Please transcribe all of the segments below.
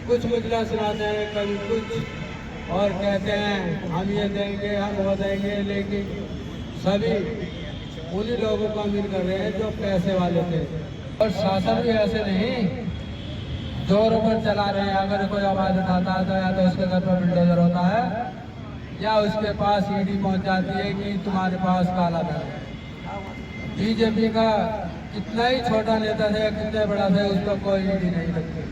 कुछ मुद्रा सुनाते हैं, कभी कुछ और कहते हैं हम ये देंगे हम वो देंगे, लेकिन सभी उन्हीं लोगों को अमीर कर रहे हैं जो पैसे वाले थे। और शासन भी ऐसे नहीं जोरों पर चला रहे हैं। अगर कोई आवाज उठाता है तो या तो उसके घर पर बुलडोजर होता है या उसके पास ईडी पहुंच जाती है कि तुम्हारे पास काला धन है। बीजेपी का कितना ही छोटा नेता था या कितना बड़ा था, उसको कोई ईडी नहीं लगती,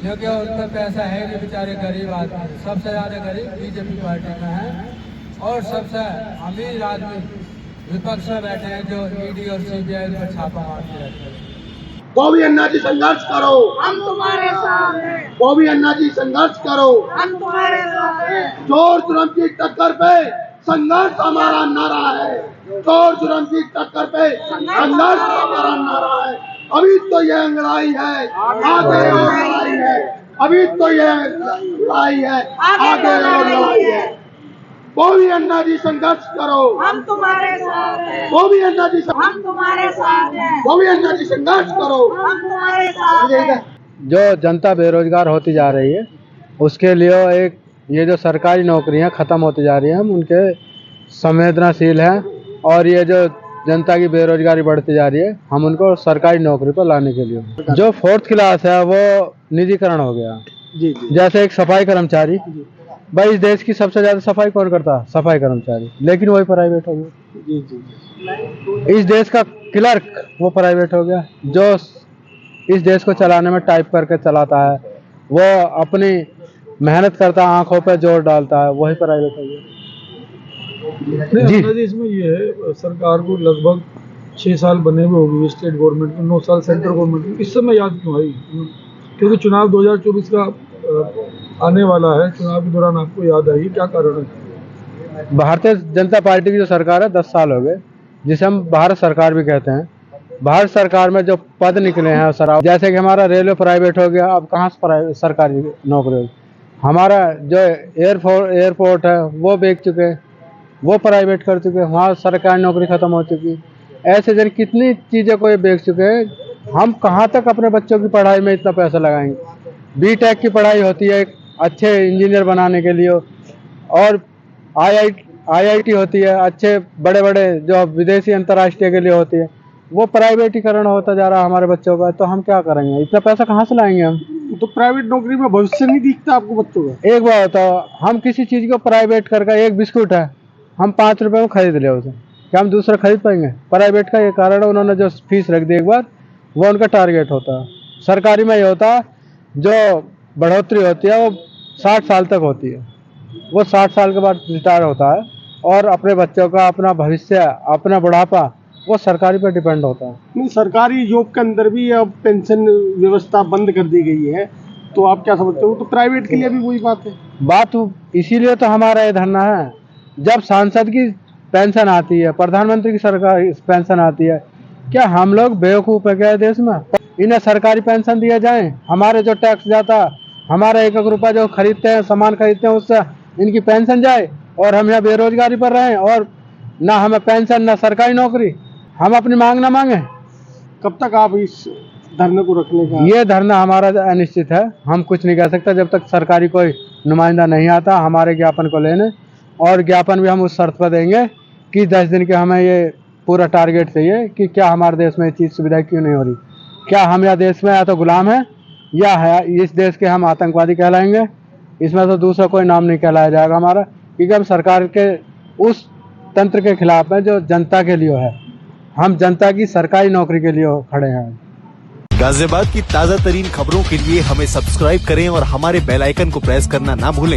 क्योंकि उन पर पैसा है नहीं। बेचारे गरीब आदमी, सबसे ज़्यादा गरीब बीजेपी पार्टी में है और सबसे अमीर आदमी विपक्ष में बैठे हैं जो ईडी और सीबीआई पर छापा मारते रहते हैं। बॉबी अन्ना जी संघर्ष करो, हम तुम्हारे साथ हैं। बॉबी अन्ना जी संघर्ष करो, हम तुम्हारे साथ हैं। चोर जुर्म की टक्कर पे संघर्ष हमारा नारा है। चोर जुर्म की टक्कर पे संघर्ष हमारा नारा है। अभी तो ये लड़ाई है, आगे और लड़ाई है। अभी तो ये लड़ाई है, आगे और लड़ाई है। बॉबी अन्ना जी संघर्ष करो, हम तुम्हारे साथ हैं। बॉबी अन्ना जी हम तुम्हारे साथ हैं। बॉबी अन्ना जी संघर्ष करो। हम तुम्हारे साथ हैं। जो जनता बेरोजगार होती जा रही है उसके लिए एक ये जो सरकारी नौकरियां ख़त्म होती जा रही हैं, हम उनके संवेदनाशील हैं। और ये जो जनता की बेरोजगारी बढ़ती जा रही है, हम उनको सरकारी नौकरी पर लाने के लिए जो 4th क्लास है वो निजीकरण हो गया। जी जैसे एक सफाई कर्मचारी, भाई इस देश की सबसे ज़्यादा सफाई कौन करता है? सफाई कर्मचारी, लेकिन वही प्राइवेट हो गया। जी इस देश का क्लर्क वो प्राइवेट हो गया। जो इस देश को चलाने में टाइप करके चलाता है, वो अपनी मेहनत करता है, आंखों पे जोर डालता है, वही प्राइवेट हो गया। जी अपने देश में ये है, सरकार को लगभग 6 साल बने हुए होगी स्टेट गवर्नमेंट में, 9 साल सेंट्रल गवर्नमेंट में। इस समय याद क्यों आई? क्योंकि चुनाव 2024 का आने वाला है, चुनाव के दौरान आपको याद आई, क्या कारण है? भारतीय जनता पार्टी की जो सरकार है 10 साल हो गए, जिसे हम भारत सरकार भी कहते हैं। भारत सरकार में जो पद निकले हैं सर, जैसे कि हमारा रेलवे प्राइवेट हो गया, अब कहाँ से सरकारी नौकरी होगी? हमारा जो एयरपोर्ट है वो बेच चुके हैं, वो प्राइवेट कर चुके हैं, वहाँ सरकारी नौकरी खत्म हो चुकी। ऐसे जन कितनी चीज़ें को ये बेच चुके हैं। हम कहाँ तक अपने बच्चों की पढ़ाई में इतना पैसा लगाएंगे? बीटेक की पढ़ाई होती है एक अच्छे इंजीनियर बनाने के लिए, और आईआईटी होती है अच्छे बड़े बड़े जो विदेशी अंतर्राष्ट्रीय के लिए होती है, वो प्राइवेटीकरण होता जा रहा है हमारे बच्चों का। तो हम क्या करेंगे? इतना पैसा कहाँ से लाएंगे हम? तो प्राइवेट नौकरी में भविष्य नहीं दिखता आपको बच्चों का? एक बार बताओ, हम किसी चीज़ को प्राइवेट करके, एक बिस्कुट है हम 5 रुपए में खरीद ले उसे, क्या हम दूसरा खरीद पाएंगे? प्राइवेट का ये कारण है, उन्होंने जो फीस रख दी एक बार, वो उनका टारगेट होता है। सरकारी में ये होता है जो बढ़ोतरी होती है वो 60 साल तक होती है, वो 60 साल के बाद रिटायर होता है, और अपने बच्चों का अपना भविष्य, अपना बुढ़ापा वो सरकारी पर डिपेंड होता है। नहीं, सरकारी जॉब के अंदर भी अब पेंशन व्यवस्था बंद कर दी गई है, तो आप क्या समझते हो? तो प्राइवेट के लिए भी वही बात है। बात इसीलिए तो हमारा ये धरना है। जब सांसद की पेंशन आती है, प्रधानमंत्री की सरकार पेंशन आती है, क्या हम लोग बेवकूफ़ है क्या देश में? इन्हें सरकारी पेंशन दिया जाए, हमारे जो टैक्स जाता, हमारा 1-1 रुपया जो खरीदते हैं, सामान खरीदते हैं, उससे इनकी पेंशन जाए, और हम यहाँ बेरोजगारी पर रहें, और ना हमें पेंशन ना सरकारी नौकरी। हम अपनी मांग ना मांगे। कब तक आप इस धरने को रखने का? ये धरना हमारा अनिश्चित है, हम कुछ नहीं कह सकते जब तक सरकारी कोई नुमाइंदा नहीं आता हमारे ज्ञापन को लेने। और ज्ञापन भी हम उस शर्त पर देंगे कि 10 दिन के हमें ये पूरा टारगेट चाहिए कि क्या हमारे देश में ये चीज़ सुविधा क्यों नहीं हो रही। क्या हम या देश में या तो गुलाम हैं, या है इस देश के हम आतंकवादी कहलाएंगे। इसमें तो दूसरा कोई नाम नहीं कहलाया जाएगा हमारा, क्योंकि हम सरकार के उस तंत्र के खिलाफ हैं जो जनता के लिए है। हम जनता की सरकारी नौकरी के लिए खड़े हैं। गाजियाबाद की ताजा तरीन खबरों के लिए हमें सब्सक्राइब करें और हमारे बेल आइकन को प्रेस करना ना भूलें।